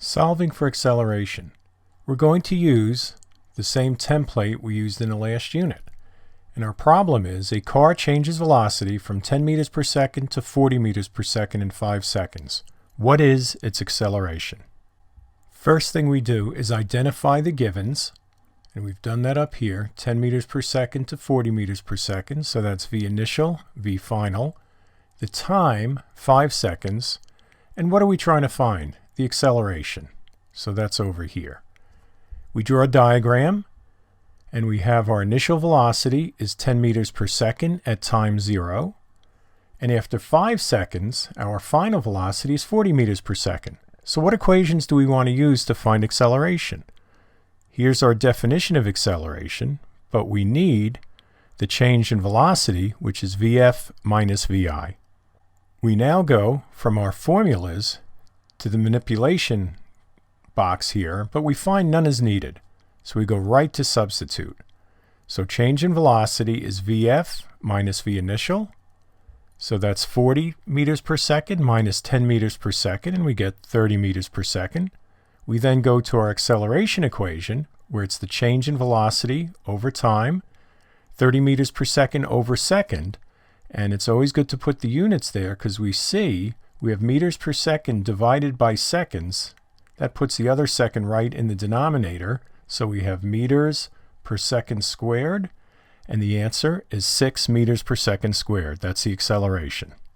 Solving for acceleration. We're going to use the same template we used in the last unit. And our problem is a car changes velocity from 10 meters per second to 40 meters per second in 5 seconds. What is its acceleration? First thing we do is identify the givens. And we've done that up here, 10 meters per second to 40 meters per second. So that's v initial, v final. The time, 5 seconds. And what are we trying to find? The acceleration. So that's over here. We draw a diagram, and we have our initial velocity is 10 meters per second at time 0. And after 5 seconds, our final velocity is 40 meters per second. So what equations do we want to use to find acceleration? Here's our definition of acceleration, but we need the change in velocity, which is Vf minus Vi. We now go from our formulas to the manipulation box here, but we find none is needed. So we go right to substitute. So change in velocity is Vf minus V initial. So that's 40 meters per second minus 10 meters per second, and we get 30 meters per second. We then go to our acceleration equation, where it's the change in velocity over time, 30 meters per second over second. And it's always good to put the units there because we see we have meters per second divided by seconds. That puts the other second right in the denominator. So we have meters per second squared, and the answer is 6 meters per second squared. That's the acceleration.